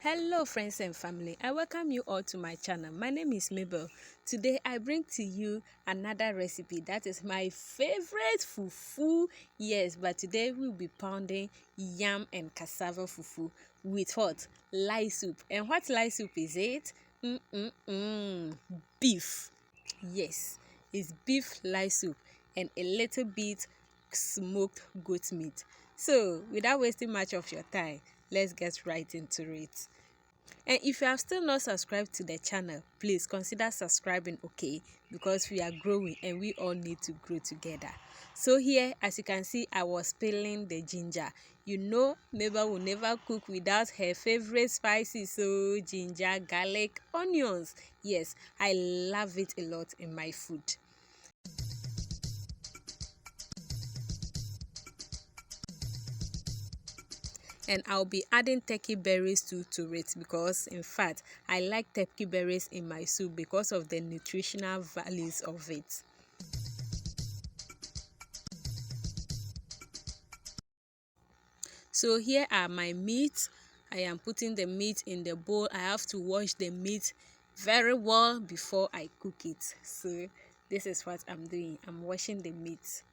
Hello friends and family, I welcome you all to my channel. My name is Mabel. Today I bring to you another recipe that is my favorite fufu. Yes, but today we'll be pounding yam and cassava fufu with what? Lye soup. And what lye soup is it? Beef. Yes, it's beef lye soup and a little bit smoked goat meat. So without wasting much of your time, let's get right into it. And if you have still not subscribed to the channel, please consider subscribing, okay? Because we are growing and we all need to grow together. So here, as you can see, I was peeling the ginger. You know, Mabel will never cook without her favorite spices. So ginger, garlic, onions. Yes, I love it a lot in my food. And I'll be adding turkey berries to it because in fact I like turkey berries in my soup because of the nutritional values of it. So here are my meat. I am putting the meat in the bowl. I have to wash the meat very well before I cook it. So this is what I'm doing. I'm washing the meat.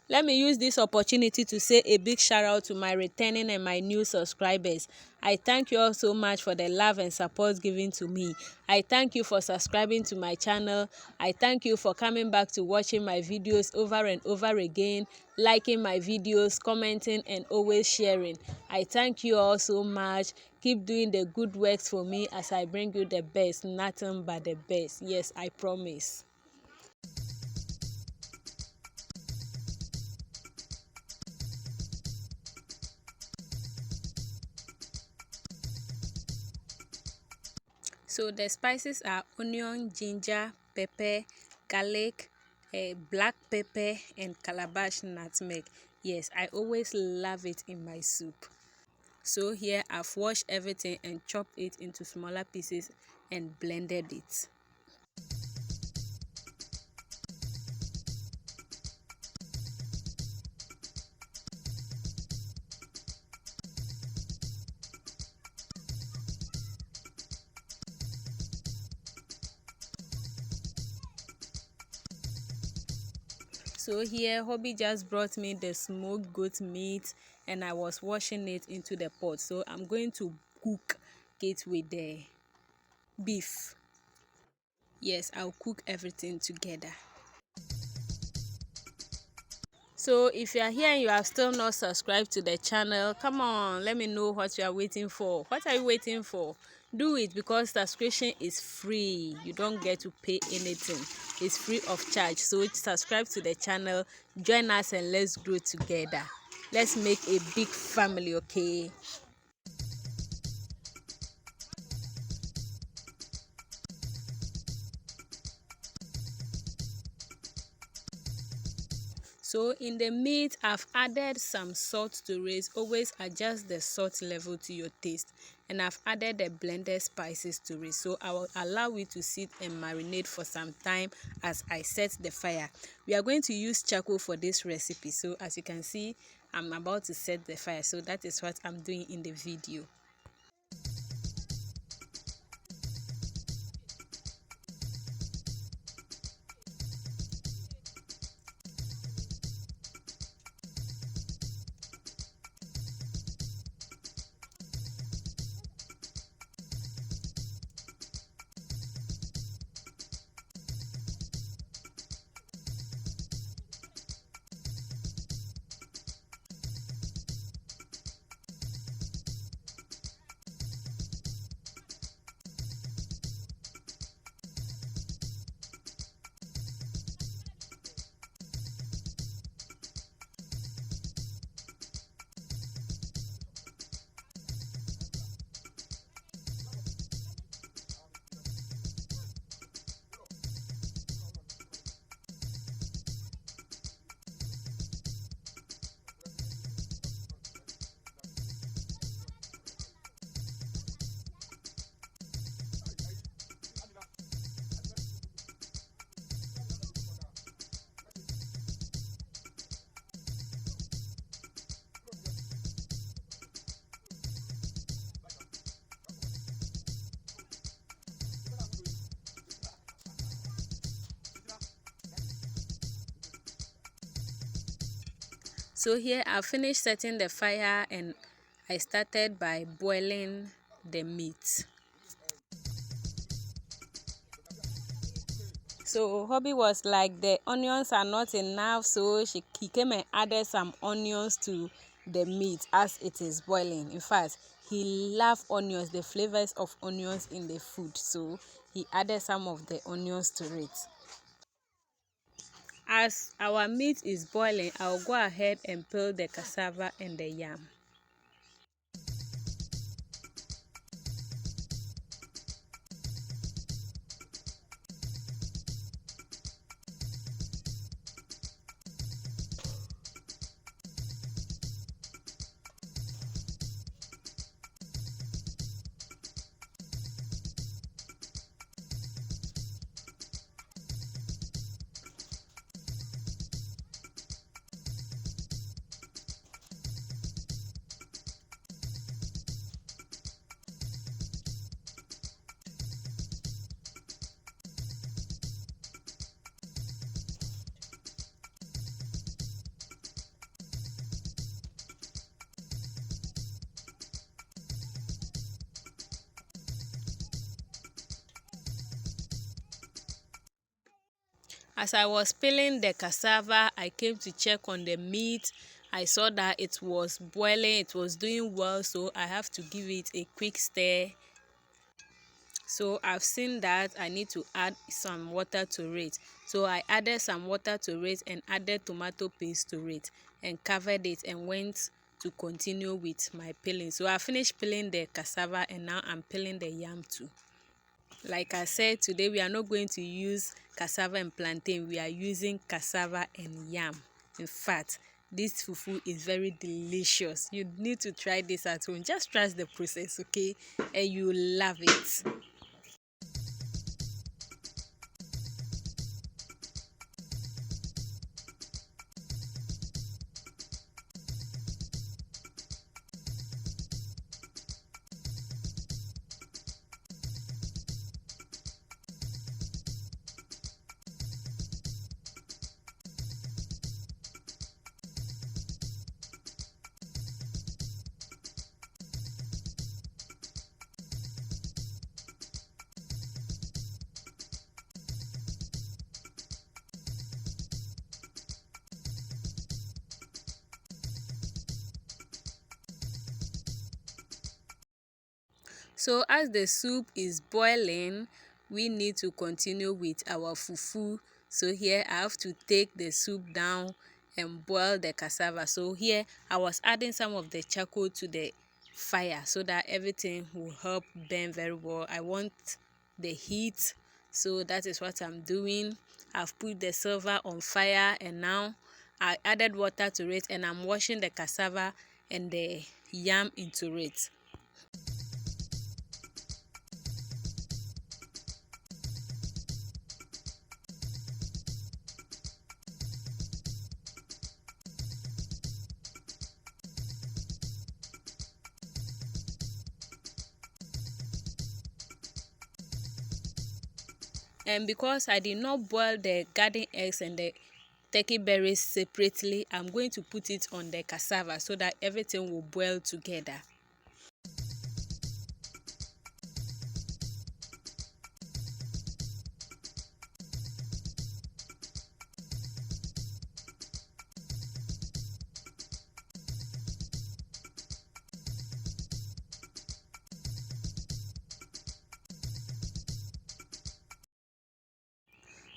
Let me use this opportunity to say a big shout out to my returning and my new subscribers. I thank you all so much for the love and support given to me. I thank you for subscribing to my channel. I thank you for coming back to watching my videos over and over again, liking my videos, commenting and always sharing. I thank you all so much. Keep doing the good works for me as I bring you the best, nothing but the best. Yes, I promise. So the spices are onion, ginger, pepper, garlic, black pepper and calabash nutmeg. Yes, I always love it in my soup. So here I've washed everything and chopped it into smaller pieces and blended it. So here hubby just brought me the smoked goat meat and I was washing it into the pot. So I'm going to cook it with the beef. Yes, I'll cook everything together. So if you are here and you have still not subscribed to the channel, come on, let me know what you are waiting for. What are you waiting for? Do it because subscription is free. You don't get to pay anything. It's free of charge. So subscribe to the channel, join us and let's grow together. Let's make a big family, okay? So in the meat, I've added some salt to it. Always adjust the salt level to your taste. And I've added the blended spices to it. So I will allow it to sit and marinate for some time as I set the fire. We are going to use charcoal for this recipe. So as you can see, I'm about to set the fire. So that is what I'm doing in the video. So here I finished setting the fire and I started by boiling the meat. So hubby was like, the onions are not enough, so he came and added some onions to the meat as it is boiling. In fact, he loved onions, the flavors of onions in the food, so he added some of the onions to it. As our meat is boiling, I'll go ahead and peel the cassava and the yam. As I was peeling the cassava, I came to check on the meat. I saw that it was boiling, it was doing well, so I have to give it a quick stir. So I've seen that I need to add some water to it. So I added some water to it and added tomato paste to it and covered it and went to continue with my peeling. So I finished peeling the cassava and now I'm peeling the yam too. Like I said, today we are not going to use cassava and plantain. We are using cassava and yam. In fact, this fufu is very delicious. You need to try this at home. Just trust the process, okay? And you love it. So as the soup is boiling, we need to continue with our fufu. So here I have to take the soup down and boil the cassava. So here I was adding some of the charcoal to the fire so that everything will help burn very well. I want the heat, so that is what I'm doing. I've put the silver on fire and now I added water to it and I'm washing the cassava and the yam into it. And because I did not boil the garden eggs and the turkey berries separately, I'm going to put it on the cassava so that everything will boil together.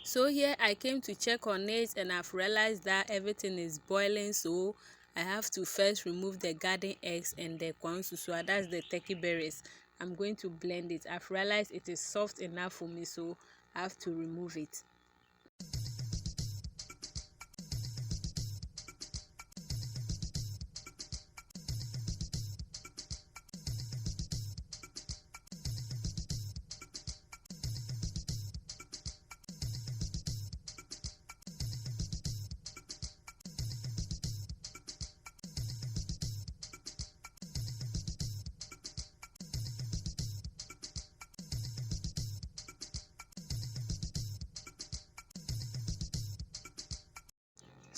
So here I came to check on it and I've realized that everything is boiling, so I have to first remove the garden eggs and the kwansusua, that's the turkey berries. I'm going to blend it. I've realized it is soft enough for me, so I have to remove it.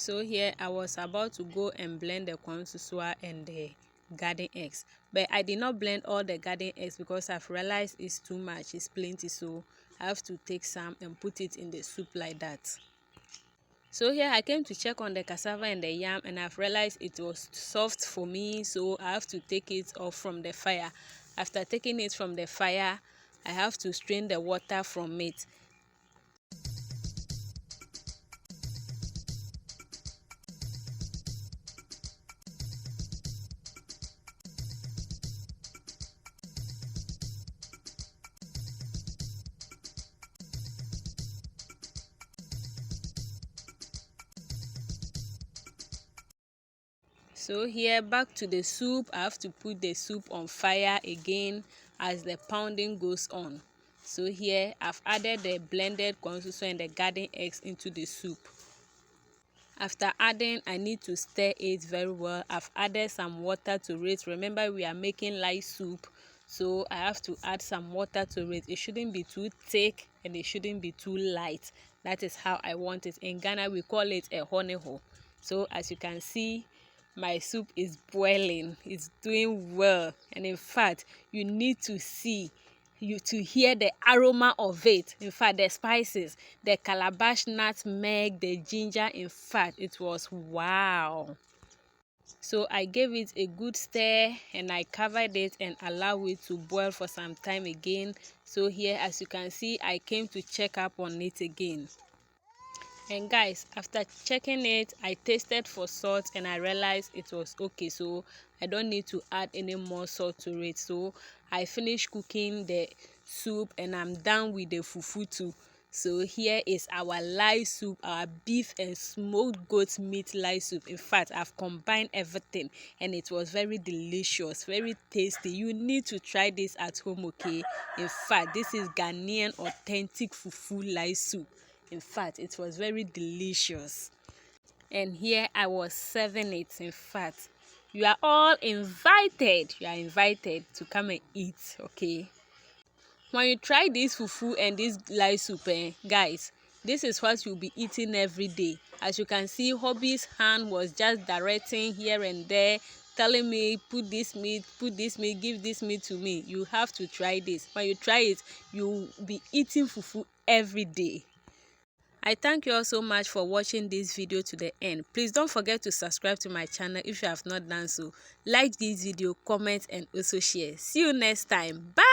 So here I was about to go and blend the corn susua and the garden eggs, but I did not blend all the garden eggs because I've realized it's too much, it's plenty, so I have to take some and put it in the soup like that. So here I came to check on the cassava and the yam, and I've realized it was soft for me, so I have to take it off from the fire. After taking it from the fire, I have to strain the water from it. So here back to the soup, I have to put the soup on fire again as the pounding goes on. So here I've added the blended corn soup and the garden eggs into the soup. After adding, I need to stir it very well. I've added some water to it. Remember, we are making light soup, so I have to add some water to it. It shouldn't be too thick and it shouldn't be too light. That is how I want it. In Ghana, we call it a honey hole. So as you can see, my soup is boiling. It's doing well, and in fact, you need to hear the aroma of it. In fact, the spices, the calabash nutmeg, the ginger, in fact, it was wow. So I gave it a good stir and I covered it and allowed it to boil for some time again. So here, as you can see, I came to check up on it again. And guys, after checking it, I tasted for salt and I realized it was okay, so I don't need to add any more salt to it. So I finished cooking the soup and I'm done with the fufu too. So here is our live soup, our beef and smoked goat meat live soup. In fact, I've combined everything and it was very delicious, very tasty. You need to try this at home, okay? In fact, this is Ghanaian authentic fufu live soup. In fact, it was very delicious. And here I was serving it. In fact, you are all invited. You are invited to come and eat, okay? When you try this fufu and this live soup, guys, this is what you'll be eating every day. As you can see, hubby's hand was just directing here and there, telling me, put this meat, give this meat to me. You have to try this. When you try it, you'll be eating fufu every day. I thank you all so much for watching this video to the end. Please don't forget to subscribe to my channel if you have not done so. Like this video, comment and also share. See you next time. Bye.